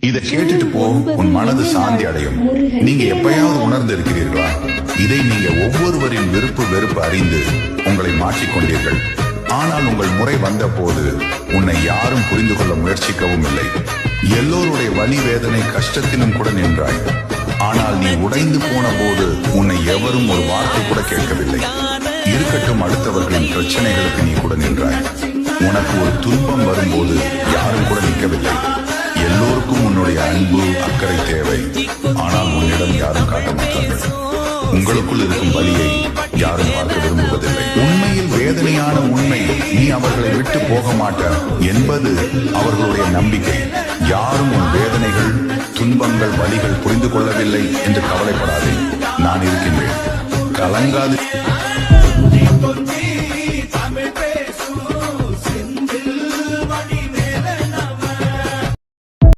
இதை கேட்டுட்டு போ, உன் மனது சாந்தி அடையும். நீங்க எப்பயாவது உணர்ந்து இருக்கிறீர்களா? இதை நீங்க ஒவ்வொருவரின் விருப்பு வெறுப்பு அறிந்து உங்களை மாற்றிக்கொண்டீர்கள். ஆனால் உங்கள் முறை வந்த போது உன்னை யாரும் புரிந்து கொள்ள முயற்சிக்கவும் இல்லை. எல்லோருடைய வலி வேதனை கஷ்டத்திலும் கூட நின்றாய். ஆனால் நீ உடைந்து போன போது உன்னை எவரும் ஒரு வார்த்தை கூட கேட்கவில்லை. இருக்கட்டும், அடுத்தவர்களின் பிரச்சனைகளுக்கு நீ கூட நின்றாய். உனக்கு ஒரு துன்பம் வரும்போது யாரும் கூட நிற்கவில்லை. எல்லோருக்கும் உன்னுடைய அன்பு அக்கறை தேவை. ஆனால் உன்னிடம் யாரும் காட்ட மாட்டார்கள். உங்களுக்குள் இருக்கும் வலியை யாரும் பார்க்க விரும்புவதில்லை. உண்மையில் வேதனையான உண்மை, நீ அவர்களை விட்டு போக மாட்ட என்பது அவர்களுடைய நம்பிக்கை. யாரும் உன் வேதனைகள், துன்பங்கள், வலிகள் புரிந்து கொள்ளவில்லை என்று கவலைப்படாதே. நான் இருக்கின்றேன். கலங்காது.